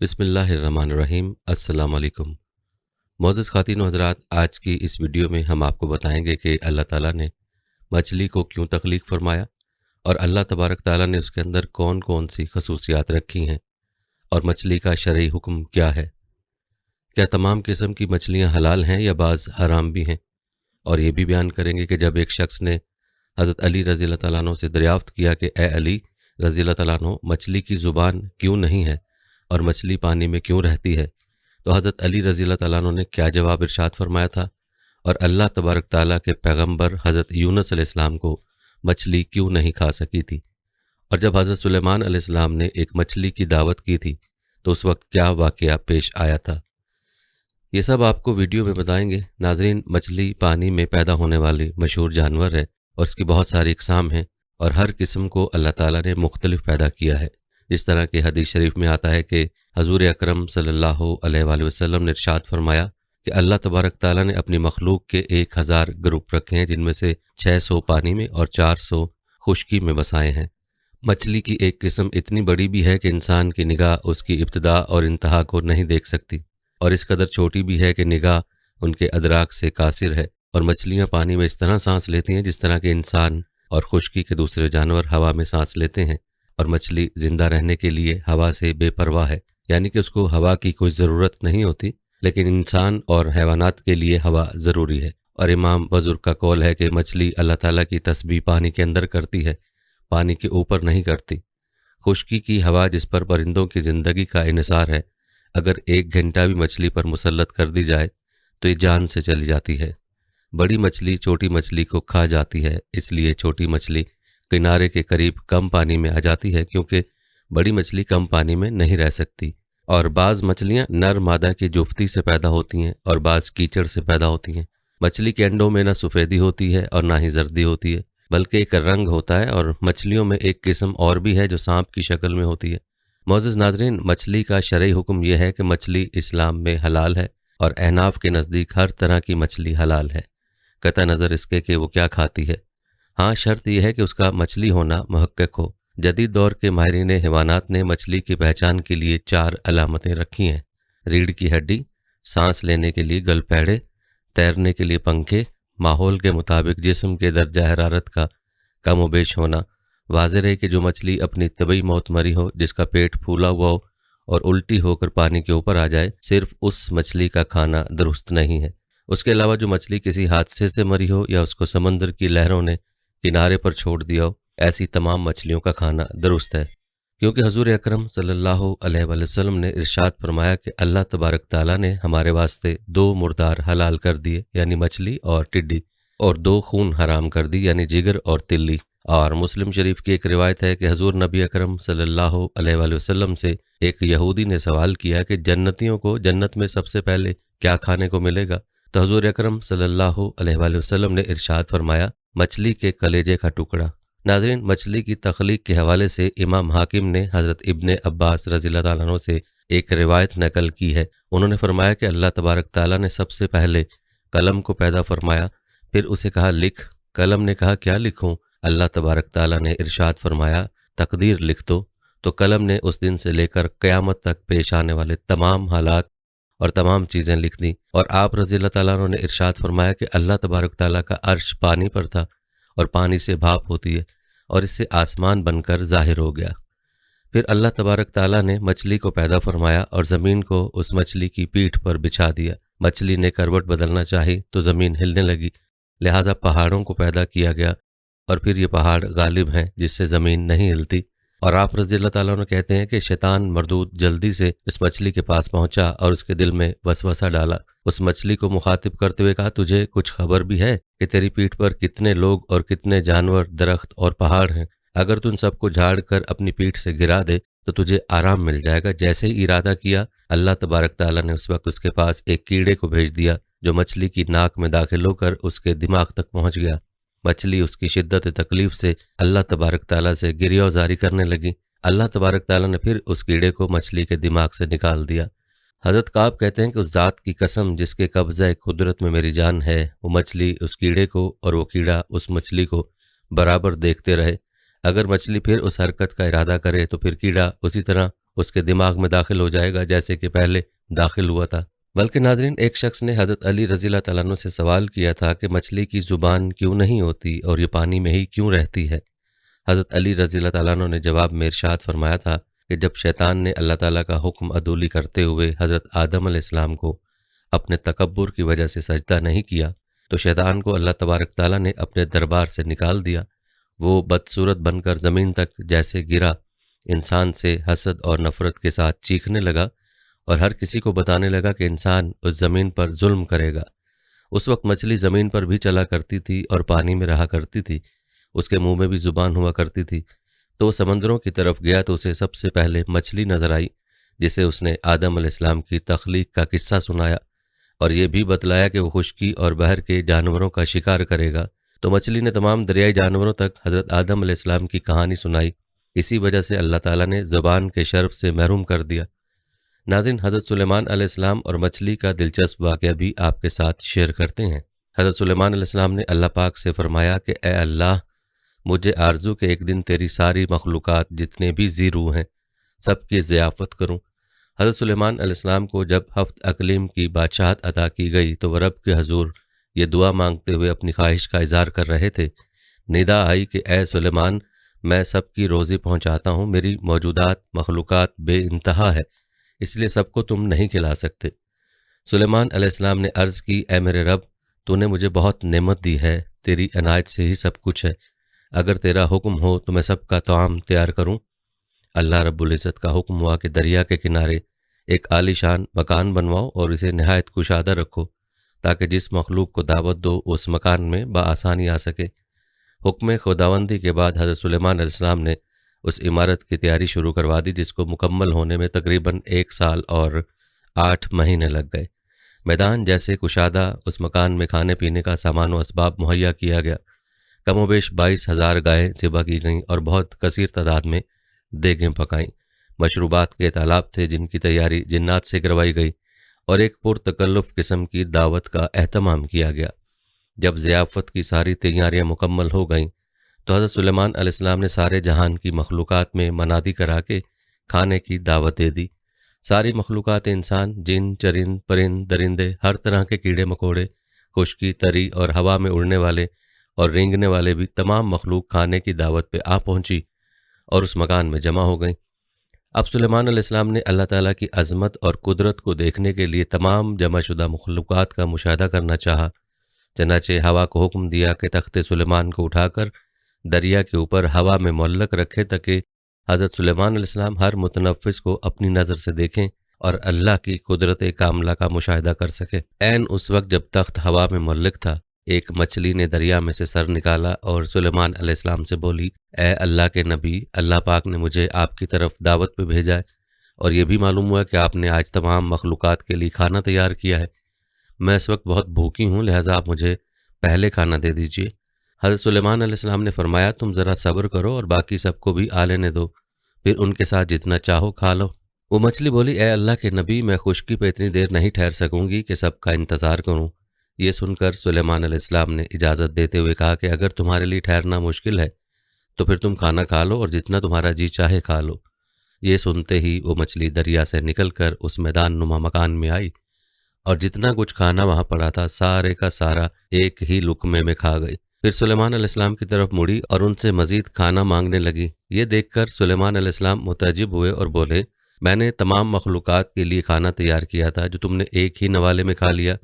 بسم اللہ الرحمن الرحیم۔ السلام علیکم معزز خواتین و حضرات، آج کی اس ویڈیو میں ہم آپ کو بتائیں گے کہ اللہ تعالیٰ نے مچھلی کو کیوں تخلیق فرمایا اور اللہ تبارک تعالیٰ نے اس کے اندر کون کون سی خصوصیات رکھی ہیں اور مچھلی کا شرعی حکم کیا ہے۔ کیا تمام قسم کی مچھلیاں حلال ہیں یا بعض حرام بھی ہیں، اور یہ بھی بیان کریں گے کہ جب ایک شخص نے حضرت علی رضی اللہ تعالیٰ عنہ سے دریافت کیا کہ اے علی رضی اللہ تعالیٰ عنہ، مچھلی کی زبان کیوں نہیں ہے اور مچھلی پانی میں کیوں رہتی ہے، تو حضرت علی رضی اللہ تعالیٰ عنہ نے کیا جواب ارشاد فرمایا تھا، اور اللہ تبارک تعالیٰ کے پیغمبر حضرت یونس علیہ السلام کو مچھلی کیوں نہیں کھا سکی تھی، اور جب حضرت سلیمان علیہ السلام نے ایک مچھلی کی دعوت کی تھی تو اس وقت کیا واقعہ پیش آیا تھا، یہ سب آپ کو ویڈیو میں بتائیں گے۔ ناظرین، مچھلی پانی میں پیدا ہونے والی مشہور جانور ہے اور اس کی بہت ساری اقسام ہیں، اور ہر قسم کو اللہ تعالیٰ نے مختلف پیدا کیا ہے۔ جس طرح کہ حدیث شریف میں آتا ہے کہ حضور اکرم صلی اللہ علیہ وآلہ وسلم نے ارشاد فرمایا کہ اللہ تبارک تعالیٰ نے اپنی مخلوق کے 1000 گروپ رکھے ہیں، جن میں سے 600 پانی میں اور 400 خشکی میں بسائے ہیں۔ مچھلی کی ایک قسم اتنی بڑی بھی ہے کہ انسان کی نگاہ اس کی ابتدا اور انتہا کو نہیں دیکھ سکتی، اور اس قدر چھوٹی بھی ہے کہ نگاہ ان کے ادراک سے قاصر ہے، اور مچھلیاں پانی میں اس طرح سانس لیتی ہیں جس طرح کہ انسان اور خشکی کے دوسرے جانور ہوا میں سانس لیتے ہیں، اور مچھلی زندہ رہنے کے لیے ہوا سے بے پرواہ ہے، یعنی کہ اس کو ہوا کی کوئی ضرورت نہیں ہوتی، لیکن انسان اور حیوانات کے لیے ہوا ضروری ہے۔ اور امام بزرگ کا قول ہے کہ مچھلی اللہ تعالیٰ کی تسبیح پانی کے اندر کرتی ہے، پانی کے اوپر نہیں کرتی۔ خشکی کی ہوا جس پر پرندوں کی زندگی کا انحصار ہے، اگر 1 گھنٹہ بھی مچھلی پر مسلط کر دی جائے تو یہ جان سے چلی جاتی ہے۔ بڑی مچھلی چھوٹی مچھلی کو کھا جاتی ہے، اس لیے چھوٹی مچھلی کنارے کے قریب کم پانی میں آ جاتی ہے، کیونکہ بڑی مچھلی کم پانی میں نہیں رہ سکتی۔ اور بعض مچھلیاں نر مادہ کی جفتی سے پیدا ہوتی ہیں اور بعض کیچڑ سے پیدا ہوتی ہیں۔ مچھلی کے انڈوں میں نہ سفیدی ہوتی ہے اور نہ ہی زردی ہوتی ہے، بلکہ ایک رنگ ہوتا ہے، اور مچھلیوں میں ایک قسم اور بھی ہے جو سانپ کی شکل میں ہوتی ہے۔ معزز ناظرین، مچھلی کا شرعی حکم یہ ہے کہ مچھلی اسلام میں حلال ہے، اور احناف کے نزدیک ہر طرح کی مچھلی حلال ہے، قطع نظر اس کے کہ وہ کیا کھاتی ہے۔ ہاں، شرط یہ ہے کہ اس کا مچھلی ہونا محقق ہو۔ جدید دور کے ماہرین حیوانات نے مچھلی کی پہچان کے لیے 4 علامتیں رکھی ہیں: ریڑھ کی ہڈی، سانس لینے کے لیے گل پیڑے، تیرنے کے لیے پنکھے، ماحول کے مطابق جسم کے درجہ حرارت کا کم و بیش ہونا۔ واضح ہے کہ جو مچھلی اپنی طبعی موت مری ہو، جس کا پیٹ پھولا ہوا ہو اور الٹی ہو کر پانی کے اوپر آ جائے، صرف اس مچھلی کا کھانا درست نہیں ہے۔ اس کے علاوہ جو مچھلی کسی حادثے سے مری ہو یا اس کو سمندر کی لہروں نے کنارے پر چھوڑ دیا ہو، ایسی تمام مچھلیوں کا کھانا درست ہے، کیونکہ حضور اکرم صلی اللہ علیہ وآلہ وسلم نے ارشاد فرمایا کہ اللہ تبارک تعالیٰ نے ہمارے واسطے 2 مردار حلال کر دیے، یعنی مچھلی اور ٹڈی، اور 2 خون حرام کر دی، یعنی جگر اور تلی۔ اور مسلم شریف کی ایک روایت ہے کہ حضور نبی اکرم صلی اللہ علیہ وآلہ وسلم سے ایک یہودی نے سوال کیا کہ جنتیوں کو جنت میں سب سے پہلے کیا کھانے کو ملے گا، تو حضور اکرم صلی اللہ علیہ وآلہ وسلم نے ارشاد فرمایا، مچھلی کے کلیجے کا ٹکڑا۔ ناظرین، مچھلی کی تخلیق کے حوالے سے امام حاکم نے حضرت ابن عباس رضی اللہ تعالیٰ عنہ سے ایک روایت نقل کی ہے۔ انہوں نے فرمایا کہ اللہ تبارک تعالیٰ نے سب سے پہلے قلم کو پیدا فرمایا، پھر اسے کہا لکھ۔ قلم نے کہا کیا لکھوں؟ اللہ تبارک تعالیٰ نے ارشاد فرمایا تقدیر لکھ دو۔ تو قلم نے اس دن سے لے کر قیامت تک پیش آنے والے تمام حالات اور تمام چیزیں لکھ دیں۔ اور آپ رضی اللہ تعالیٰ عنہ نے ارشاد فرمایا کہ اللہ تبارک تعالیٰ کا عرش پانی پر تھا، اور پانی سے بھاپ ہوتی ہے، اور اس سے آسمان بن کر ظاہر ہو گیا۔ پھر اللہ تبارک تعالیٰ نے مچھلی کو پیدا فرمایا اور زمین کو اس مچھلی کی پیٹھ پر بچھا دیا۔ مچھلی نے کروٹ بدلنا چاہی تو زمین ہلنے لگی، لہٰذا پہاڑوں کو پیدا کیا گیا، اور پھر یہ پہاڑ غالب ہیں جس سے زمین نہیں ہلتی۔ اور آپ رضی اللہ تعالیٰ عنہ کہتے ہیں کہ شیطان مردود جلدی سے اس مچھلی کے پاس پہنچا اور اس کے دل میں وسوسہ ڈالا۔ اس مچھلی کو مخاطب کرتے ہوئے کہا، تجھے کچھ خبر بھی ہے کہ تیری پیٹھ پر کتنے لوگ اور کتنے جانور، درخت اور پہاڑ ہیں؟ اگر تو ان سب کو جھاڑ کر اپنی پیٹھ سے گرا دے تو تجھے آرام مل جائے گا۔ جیسے ہی ارادہ کیا، اللہ تبارک تعالیٰ نے اس وقت اس کے پاس ایک کیڑے کو بھیج دیا، جو مچھلی کی ناک میں داخل ہو کر اس کے دماغ تک پہنچ گیا۔ مچھلی اس کی شدت تکلیف سے اللہ تبارک تعالیٰ سے گریہ زاری کرنے لگی۔ اللہ تبارک تعالیٰ نے پھر اس کیڑے کو مچھلی کے دماغ سے نکال دیا۔ حضرت کعب کہتے ہیں کہ اس ذات کی قسم جس کے قبضہ قدرت میں میری جان ہے، وہ مچھلی اس کیڑے کو اور وہ کیڑا اس مچھلی کو برابر دیکھتے رہے۔ اگر مچھلی پھر اس حرکت کا ارادہ کرے تو پھر کیڑا اسی طرح اس کے دماغ میں داخل ہو جائے گا جیسے کہ پہلے داخل ہوا تھا۔ بلکہ ناظرین، ایک شخص نے حضرت علی رضی اللہ تعالیٰ عنہ سے سوال کیا تھا کہ مچھلی کی زبان کیوں نہیں ہوتی اور یہ پانی میں ہی کیوں رہتی ہے؟ حضرت علی رضی اللہ تعالیٰ عنہ نے جواب میں ارشاد فرمایا تھا کہ جب شیطان نے اللہ تعالیٰ کا حکم عدولی کرتے ہوئے حضرت آدم علیہ السلام کو اپنے تکبر کی وجہ سے سجدہ نہیں کیا تو شیطان کو اللہ تبارک تعالیٰ نے اپنے دربار سے نکال دیا۔ وہ بدصورت بن کر زمین تک جیسے گرا، انسان سے حسد اور نفرت کے ساتھ چیخنے لگا اور ہر کسی کو بتانے لگا کہ انسان اس زمین پر ظلم کرے گا۔ اس وقت مچھلی زمین پر بھی چلا کرتی تھی اور پانی میں رہا کرتی تھی، اس کے منہ میں بھی زبان ہوا کرتی تھی۔ تو وہ سمندروں کی طرف گیا تو اسے سب سے پہلے مچھلی نظر آئی، جسے اس نے آدم علیہ السلام کی تخلیق کا قصہ سنایا اور یہ بھی بتلایا کہ وہ خشکی اور بحر کے جانوروں کا شکار کرے گا۔ تو مچھلی نے تمام دریائی جانوروں تک حضرت آدم علیہ السلام کی کہانی سنائی۔ اسی وجہ سے اللہ تعالیٰ نے زبان کے شرف سے محروم کر دیا۔ ناظرین، حضرت سلیمان علیہ السلام اور مچھلی کا دلچسپ واقعہ بھی آپ کے ساتھ شیئر کرتے ہیں۔ حضرت سلیمان علیہ السلام نے اللہ پاک سے فرمایا کہ اے اللہ، مجھے آرزو کہ ایک دن تیری ساری مخلوقات جتنے بھی ذی روح ہیں سب کی ضیافت کروں۔ حضرت سلیمان علیہ السلام کو جب ہفت اقلیم کی بادشاہت عطا کی گئی تو وہ رب کے حضور یہ دعا مانگتے ہوئے اپنی خواہش کا اظہار کر رہے تھے۔ ندا آئی کہ اے سلیمان، میں سب کی روزی پہنچاتا ہوں، میری موجودات مخلوقات بے انتہا ہے، اس لیے سب کو تم نہیں کھلا سکتے۔ سلیمان علیہ السلام نے عرض کی، اے میرے رب، تو نے مجھے بہت نعمت دی ہے، تیری عنایت سے ہی سب کچھ ہے، اگر تیرا حکم ہو تو میں سب کا طعام تیار کروں۔ اللہ رب العزت کا حکم ہوا کہ دریا کے کنارے ایک عالی شان مکان بنواؤ اور اسے نہایت کشادہ رکھو تاکہ جس مخلوق کو دعوت دو اس مکان میں بآسانی آ سکے۔ حکم خداوندی کے بعد حضرت سلیمان علیہ السلام نے اس عمارت کی تیاری شروع کروا دی، جس کو مکمل ہونے میں تقریباً 1 سال اور 8 مہینے لگ گئے۔ میدان جیسے کشادہ اس مکان میں کھانے پینے کا سامان و اسباب مہیا کیا گیا۔ کم و بیش 22,000 گائیں ذبح کی گئیں اور بہت کثیر تعداد میں دیگیں پکائیں۔ مشروبات کے تالاب تھے جن کی تیاری جنات سے کروائی گئی اور ایک پرتکلف قسم کی دعوت کا اہتمام کیا گیا۔ جب ضیافت کی ساری تیاریاں مکمل ہو گئیں تو حضرت سلیمان علیہ السلام نے سارے جہان کی مخلوقات میں منادی کرا کے کھانے کی دعوت دے دی۔ ساری مخلوقات انسان، جن، چرند، پرند، درندے، ہر طرح کے کیڑے مکوڑے، خشکی، تری اور ہوا میں اڑنے والے اور رینگنے والے بھی تمام مخلوق کھانے کی دعوت پہ آ پہنچی اور اس مکان میں جمع ہو گئیں۔ اب سلیمان علیہ السلام نے اللہ تعالیٰ کی عظمت اور قدرت کو دیکھنے کے لیے تمام جمع شدہ مخلوقات کا مشاہدہ کرنا چاہا۔ چنانچہ ہوا کو حکم دیا کہ تخت سلیمان کو اٹھا کر دریا کے اوپر ہوا میں معلق رکھے تاکہ حضرت سلیمان علیہ السلام ہر متنفس کو اپنی نظر سے دیکھیں اور اللہ کی قدرت کاملہ کا مشاہدہ کر سکے۔ عین اس وقت جب تخت ہوا میں معلق تھا، ایک مچھلی نے دریا میں سے سر نکالا اور سلیمان علیہ السلام سے بولی، اے اللہ کے نبی، اللہ پاک نے مجھے آپ کی طرف دعوت پہ بھیجا ہے اور یہ بھی معلوم ہوا کہ آپ نے آج تمام مخلوقات کے لیے کھانا تیار کیا ہے۔ میں اس وقت بہت بھوکی ہوں، لہٰذا آپ مجھے پہلے کھانا دے دیجیے۔ حضرت سلیمان علیہ السلام نے فرمایا، تم ذرا صبر کرو اور باقی سب کو بھی آ لینے دو، پھر ان کے ساتھ جتنا چاہو کھا لو۔ وہ مچھلی بولی، اے اللہ کے نبی، میں خشکی پہ اتنی دیر نہیں ٹھہر سکوں گی کہ سب کا انتظار کروں۔ یہ سن کر سلیمان علیہ السلام نے اجازت دیتے ہوئے کہا کہ اگر تمہارے لیے ٹھہرنا مشکل ہے تو پھر تم کھانا کھا لو اور جتنا تمہارا جی چاہے کھا لو۔ یہ سنتے ہی وہ مچھلی دریا سے نکل کر اس میدان نما مکان میں آئی اور جتنا کچھ کھانا وہاں پڑا تھا سارے کا سارا ایک ہی لقمے میں کھا گئی۔ پھر سلیمان علیہ السلام کی طرف مڑی اور ان سے مزید کھانا مانگنے لگی۔ یہ دیکھ کر سلیمان علیہ السلام متعجب ہوئے اور بولے، میں نے تمام مخلوقات کے لیے کھانا تیار کیا تھا جو تم نے ایک ہی نوالے میں کھا لیا۔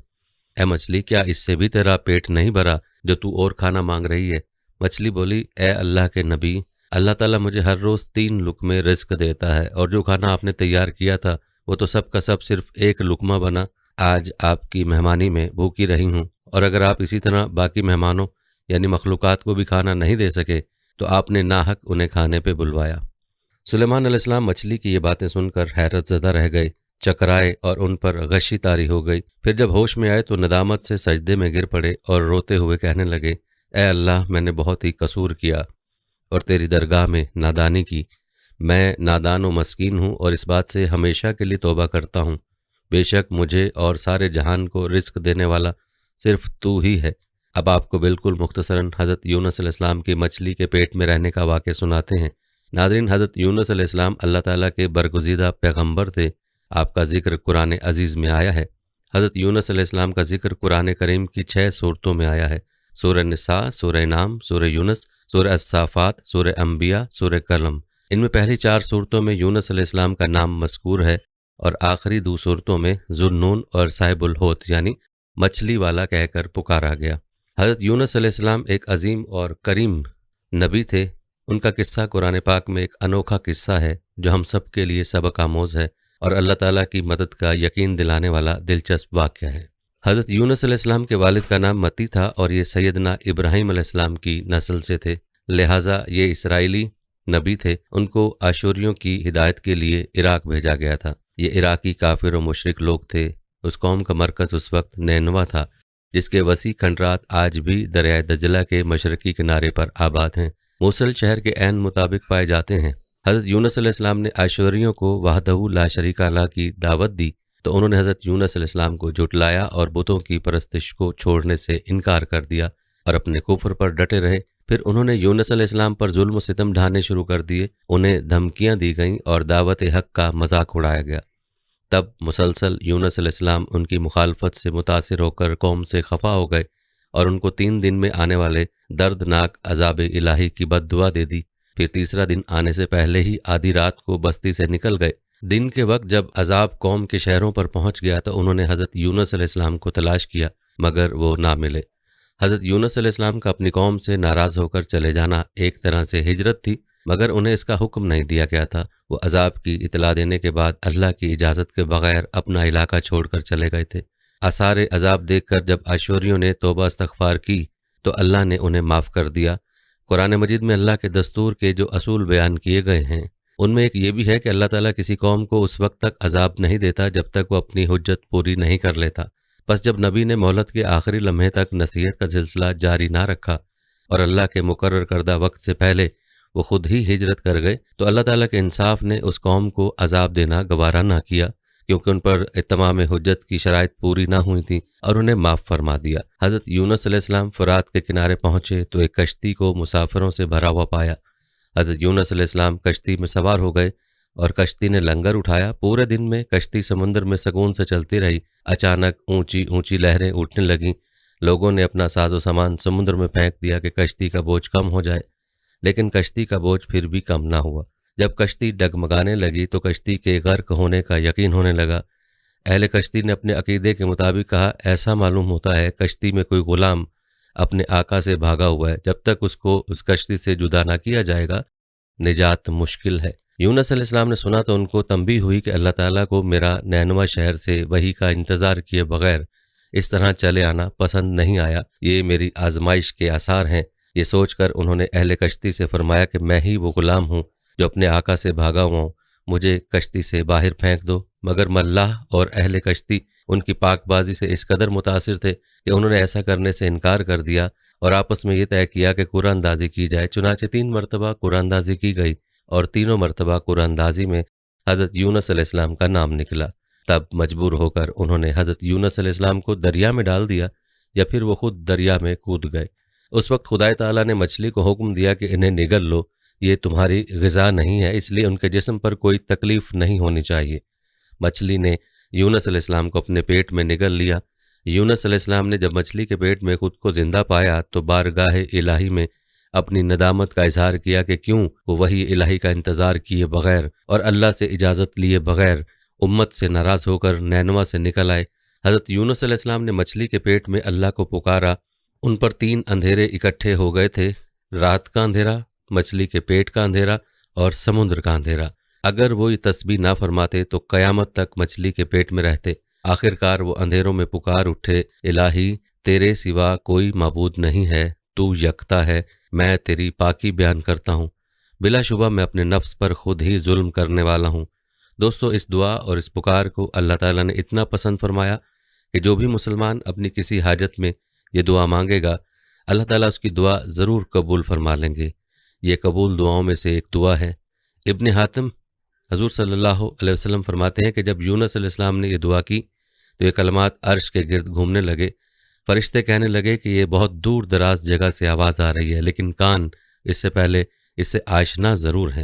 اے مچھلی، کیا اس سے بھی تیرا پیٹ نہیں بھرا جو تو اور کھانا مانگ رہی ہے؟ مچھلی بولی، اے اللہ کے نبی، اللہ تعالیٰ مجھے ہر روز 3 لقمے رزق دیتا ہے اور جو کھانا آپ نے تیار کیا تھا وہ تو سب کا سب صرف ایک لقمہ بنا۔ آج آپ کی مہمانی میں بھوکی رہی ہوں اور اگر آپ اسی طرح باقی مہمانوں یعنی مخلوقات کو بھی کھانا نہیں دے سکے تو آپ نے ناحق انہیں کھانے پہ بلوایا۔ سلیمان علیہ السلام مچھلی کی یہ باتیں سن کر حیرت زدہ رہ گئے، چکرائے اور ان پر غشی طاری ہو گئی۔ پھر جب ہوش میں آئے تو ندامت سے سجدے میں گر پڑے اور روتے ہوئے کہنے لگے، اے اللہ، میں نے بہت ہی قصور کیا اور تیری درگاہ میں نادانی کی۔ میں نادان و مسکین ہوں اور اس بات سے ہمیشہ کے لیے توبہ کرتا ہوں، بے شک مجھے اور سارے جہان کو رزق دینے والا صرف تو ہی ہے۔ اب آپ کو بالکل مختصراً حضرت یونس علیہ السلام کی مچھلی کے پیٹ میں رہنے کا واقعہ سناتے ہیں۔ ناظرین، حضرت یونس علیہ السلام اللہ تعالیٰ کے برگزیدہ پیغمبر تھے۔ آپ کا ذکر قرآن عزیز میں آیا ہے۔ حضرت یونس علیہ السلام کا ذکر قرآن کریم کی 6 صورتوں میں آیا ہے: سورہ نساء، سورہ نام، سورہ یونس، سورہ الصافات، سورہ انبیاء، سورہ قلم۔ ان میں پہلی 4 صورتوں میں یونس علیہ السلام کا نام مذکور ہے اور آخری 2 صورتوں میں ذوالنون اور صاحب الحوت یعنی مچھلی والا کہہ کر پکارا گیا۔ حضرت یونس علیہ السلام ایک عظیم اور کریم نبی تھے۔ ان کا قصہ قرآن پاک میں ایک انوکھا قصہ ہے جو ہم سب کے لیے سبق آموز ہے اور اللہ تعالیٰ کی مدد کا یقین دلانے والا دلچسپ واقعہ ہے۔ حضرت یونس علیہ السلام کے والد کا نام متی تھا اور یہ سیدنا ابراہیم علیہ السلام کی نسل سے تھے، لہٰذا یہ اسرائیلی نبی تھے۔ ان کو آشوریوں کی ہدایت کے لیے عراق بھیجا گیا تھا۔ یہ عراقی کافر و مشرک لوگ تھے۔ اس قوم کا مرکز اس وقت نینوا تھا، جس کے وسیع کھنڈرات آج بھی دریائے دجلہ کے مشرقی کنارے پر آباد ہیں، موصل شہر کے عین مطابق پائے جاتے ہیں۔ حضرت یونس علیہ السلام نے عاشوریوں کو وحدہ لا شریک لہ کی دعوت دی تو انہوں نے حضرت یونس علیہ السلام کو جھٹلایا اور بتوں کی پرستش کو چھوڑنے سے انکار کر دیا اور اپنے کفر پر ڈٹے رہے۔ پھر انہوں نے یونس علیہ السلام پر ظلم و ستم ڈھانے شروع کر دیے، انہیں دھمکیاں دی گئیں اور دعوت حق کا مذاق اڑایا گیا۔ تب مسلسل یونس علیہ السلام ان کی مخالفت سے متاثر ہو کر قوم سے خفا ہو گئے اور ان کو 3 دن میں آنے والے دردناک عذاب الہی کی بد دعا دے دی۔ پھر تیسرا دن آنے سے پہلے ہی آدھی رات کو بستی سے نکل گئے۔ دن کے وقت جب عذاب قوم کے شہروں پر پہنچ گیا تو انہوں نے حضرت یونس علیہ السلام کو تلاش کیا مگر وہ نہ ملے۔ حضرت یونس علیہ السلام کا اپنی قوم سے ناراض ہو کر چلے جانا ایک طرح سے ہجرت تھی، مگر انہیں اس کا حکم نہیں دیا گیا تھا۔ وہ عذاب کی اطلاع دینے کے بعد اللہ کی اجازت کے بغیر اپنا علاقہ چھوڑ کر چلے گئے تھے۔ آثار عذاب دیکھ کر جب عاشوریوں نے توبہ استغفار کی تو اللہ نے انہیں معاف کر دیا۔ قرآن مجید میں اللہ کے دستور کے جو اصول بیان کیے گئے ہیں ان میں ایک یہ بھی ہے کہ اللہ تعالیٰ کسی قوم کو اس وقت تک عذاب نہیں دیتا جب تک وہ اپنی حجت پوری نہیں کر لیتا۔ پس جب نبی نے مہلت کے آخری لمحے تک نصیحت کا سلسلہ جاری نہ رکھا اور اللہ کے مقرر کردہ وقت سے پہلے وہ خود ہی ہجرت کر گئے تو اللہ تعالیٰ کے انصاف نے اس قوم کو عذاب دینا گوارا نہ کیا، کیونکہ ان پر اتمام حجت کی شرائط پوری نہ ہوئی تھیں اور انہیں معاف فرما دیا۔ حضرت یونس علیہ السلام فرات کے کنارے پہنچے تو ایک کشتی کو مسافروں سے بھرا ہوا پایا۔ حضرت یونس علیہ السلام کشتی میں سوار ہو گئے اور کشتی نے لنگر اٹھایا۔ پورے دن میں کشتی سمندر میں سکون سے چلتی رہی۔ اچانک اونچی اونچی لہریں اٹھنے لگیں۔ لوگوں نے اپنا ساز و سامان سمندر میں پھینک دیا کہ کشتی کا بوجھ کم ہو جائے، لیکن کشتی کا بوجھ پھر بھی کم نہ ہوا۔ جب کشتی ڈگمگانے لگی تو کشتی کے غرق ہونے کا یقین ہونے لگا۔ اہل کشتی نے اپنے عقیدے کے مطابق کہا، ایسا معلوم ہوتا ہے کشتی میں کوئی غلام اپنے آقا سے بھاگا ہوا ہے، جب تک اس کو اس کشتی سے جدا نہ کیا جائے گا نجات مشکل ہے۔ یونس علیہ السلام نے سنا تو ان کو تنبیہ ہوئی کہ اللہ تعالیٰ کو میرا نینوا شہر سے وحی کا انتظار کیے بغیر اس طرح چلے آنا پسند نہیں آیا، یہ میری آزمائش کے آثار ہیں۔ یہ سوچ کر انہوں نے اہل کشتی سے فرمایا کہ میں ہی وہ غلام ہوں جو اپنے آقا سے بھاگا ہوا ہوں، مجھے کشتی سے باہر پھینک دو۔ مگر ملاح اور اہل کشتی ان کی پاک بازی سے اس قدر متاثر تھے کہ انہوں نے ایسا کرنے سے انکار کر دیا اور آپس میں یہ طے کیا کہ قرآن اندازی کی جائے۔ چنانچہ 3 مرتبہ قرآن اندازی کی گئی اور تینوں مرتبہ قرآن اندازی میں حضرت یونس علیہ السلام کا نام نکلا۔ تب مجبور ہو کر انہوں نے حضرت یونس علیہ السلام کو دریا میں ڈال دیا یا پھر وہ خود دریا میں کود گئے۔ اس وقت خدا تعالیٰ نے مچھلی کو حکم دیا کہ انہیں نگل لو، یہ تمہاری غذا نہیں ہے، اس لیے ان کے جسم پر کوئی تکلیف نہیں ہونی چاہیے۔ مچھلی نے یونس علیہ السلام کو اپنے پیٹ میں نگل لیا۔ یونس علیہ السلام نے جب مچھلی کے پیٹ میں خود کو زندہ پایا تو بارگاہ الہی میں اپنی ندامت کا اظہار کیا کہ کیوں وہ وحی الہی کا انتظار کیے بغیر اور اللہ سے اجازت لیے بغیر امت سے ناراض ہو کر نینوا سے نکل آئے۔ حضرت یونس علیہ السلام نے مچھلی کے پیٹ میں اللہ کو پکارا۔ ان پر 3 اندھیرے اکٹھے ہو گئے تھے، رات کا اندھیرا، مچھلی کے پیٹ کا اندھیرا اور سمندر کا اندھیرا۔ اگر وہ یہ تسبیح نہ فرماتے تو قیامت تک مچھلی کے پیٹ میں رہتے۔ آخرکار وہ اندھیروں میں پکار اٹھے، الہی تیرے سوا کوئی معبود نہیں ہے، تو یکتا ہے، میں تیری پاکی بیان کرتا ہوں، بلا شبہ میں اپنے نفس پر خود ہی ظلم کرنے والا ہوں۔ دوستو، اس دعا اور اس پکار کو اللہ تعالیٰ نے اتنا پسند فرمایا کہ جو بھی مسلمان اپنی کسی حاجت میں یہ دعا مانگے گا اللہ تعالیٰ اس کی دعا ضرور قبول فرما لیں گے۔ یہ قبول دعاؤں میں سے ایک دعا ہے۔ ابن حاتم حضور صلی اللہ علیہ وسلم فرماتے ہیں کہ جب یونس علیہ السلام نے یہ دعا کی تو یہ کلمات عرش کے گرد گھومنے لگے۔ فرشتے کہنے لگے کہ یہ بہت دور دراز جگہ سے آواز آ رہی ہے، لیکن کان اس سے پہلے اس سے آشنا ضرور ہیں۔